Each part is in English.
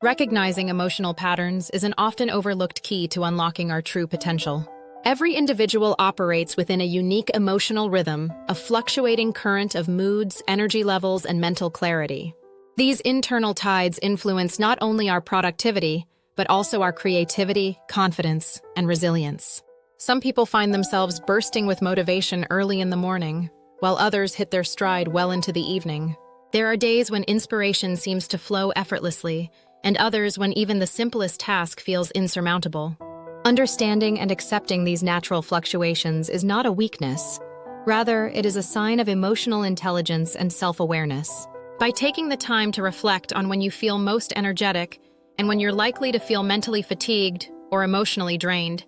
Recognizing emotional patterns is an often overlooked key to unlocking our true potential. Every individual operates within a unique emotional rhythm, a fluctuating current of moods, energy levels, and mental clarity. These internal tides influence not only our productivity, but also our creativity, confidence, and resilience. Some people find themselves bursting with motivation early in the morning, while others hit their stride well into the evening. There are days when inspiration seems to flow effortlessly, and others when even the simplest task feels insurmountable. Understanding and accepting these natural fluctuations is not a weakness. Rather, it is a sign of emotional intelligence and self-awareness. By taking the time to reflect on when you feel most energetic and when you're likely to feel mentally fatigued or emotionally drained,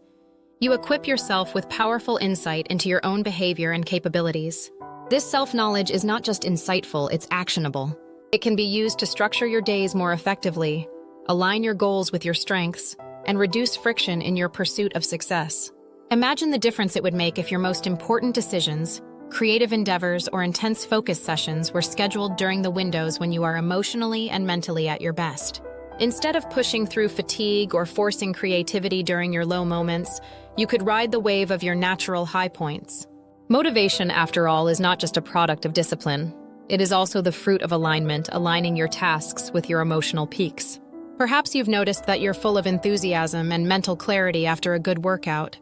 you equip yourself with powerful insight into your own behavior and capabilities. This self-knowledge is not just insightful, it's actionable. It can be used to structure your days more effectively, align your goals with your strengths, and reduce friction in your pursuit of success. Imagine the difference it would make if your most important decisions, creative endeavors, or intense focus sessions were scheduled during the windows when you are emotionally and mentally at your best. Instead of pushing through fatigue or forcing creativity during your low moments, you could ride the wave of your natural high points. Motivation, after all, is not just a product of discipline. It is also the fruit of alignment, aligning your tasks with your emotional peaks. Perhaps you've noticed that you're full of enthusiasm and mental clarity after a good workout.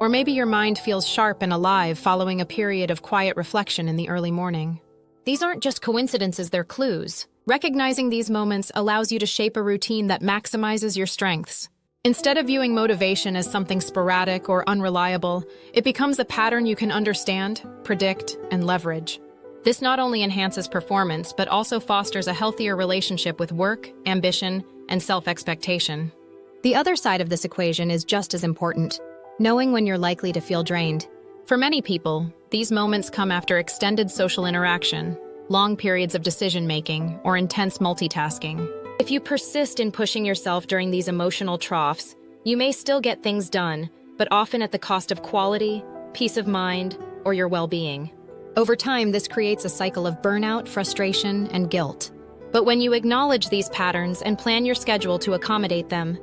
Or maybe your mind feels sharp and alive following a period of quiet reflection in the early morning. These aren't just coincidences, they're clues. Recognizing these moments allows you to shape a routine that maximizes your strengths. Instead of viewing motivation as something sporadic or unreliable, it becomes a pattern you can understand, predict, and leverage. This not only enhances performance, but also fosters a healthier relationship with work, ambition, and self-expectation. The other side of this equation is just as important, knowing when you're likely to feel drained. For many people, these moments come after extended social interaction, long periods of decision-making, or intense multitasking. If you persist in pushing yourself during these emotional troughs, you may still get things done, but often at the cost of quality, peace of mind, or your well-being. Over time, this creates a cycle of burnout, frustration, and guilt. But when you acknowledge these patterns and plan your schedule to accommodate them,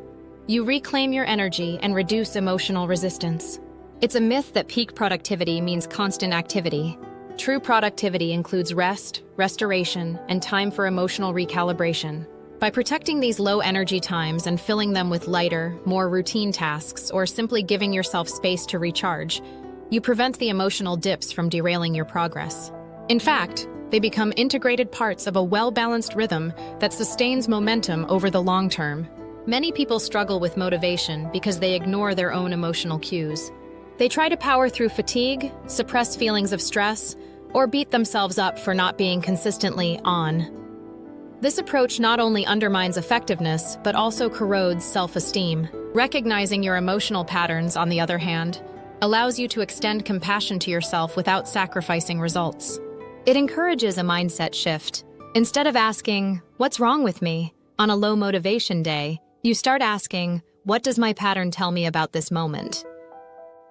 you reclaim your energy and reduce emotional resistance. It's a myth that peak productivity means constant activity. True productivity includes rest, restoration, and time for emotional recalibration. By protecting these low-energy times and filling them with lighter, more routine tasks, or simply giving yourself space to recharge, you prevent the emotional dips from derailing your progress. In fact, they become integrated parts of a well-balanced rhythm that sustains momentum over the long term. Many people struggle with motivation because they ignore their own emotional cues. They try to power through fatigue, suppress feelings of stress, or beat themselves up for not being consistently on. This approach not only undermines effectiveness, but also corrodes self-esteem. Recognizing your emotional patterns, on the other hand, allows you to extend compassion to yourself without sacrificing results. It encourages a mindset shift. Instead of asking, "What's wrong with me?" on a low motivation day, you start asking, "What does my pattern tell me about this moment?"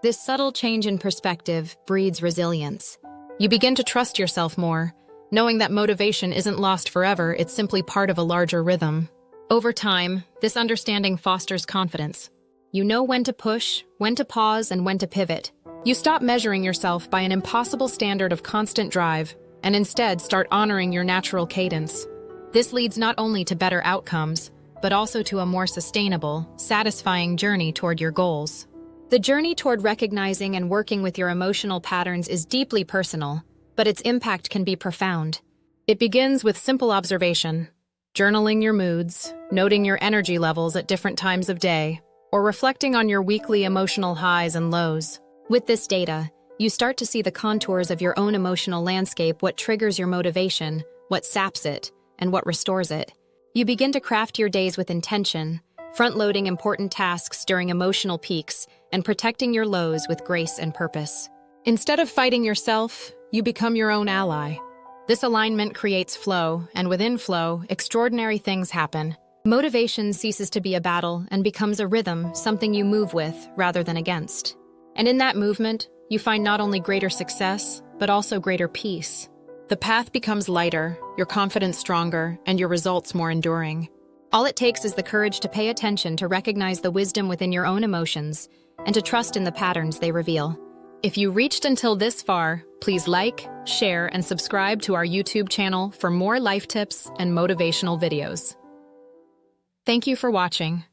This subtle change in perspective breeds resilience. You begin to trust yourself more, knowing that motivation isn't lost forever, it's simply part of a larger rhythm. Over time, this understanding fosters confidence. You know when to push, when to pause, and when to pivot. You stop measuring yourself by an impossible standard of constant drive, and instead start honoring your natural cadence. This leads not only to better outcomes, but also to a more sustainable, satisfying journey toward your goals. The journey toward recognizing and working with your emotional patterns is deeply personal, but its impact can be profound. It begins with simple observation, journaling your moods, noting your energy levels at different times of day, or reflecting on your weekly emotional highs and lows. With this data, you start to see the contours of your own emotional landscape, what triggers your motivation, what saps it, and what restores it. You begin to craft your days with intention, front-loading important tasks during emotional peaks and protecting your lows with grace and purpose. Instead of fighting yourself, you become your own ally. This alignment creates flow, and within flow, extraordinary things happen. Motivation ceases to be a battle and becomes a rhythm, something you move with rather than against. And in that movement, you find not only greater success, but also greater peace. The path becomes lighter, your confidence stronger, and your results more enduring. All it takes is the courage to pay attention, to recognize the wisdom within your own emotions, and to trust in the patterns they reveal. If you reached until this far, please like, share, and subscribe to our YouTube channel for more life tips and motivational videos. Thank you for watching.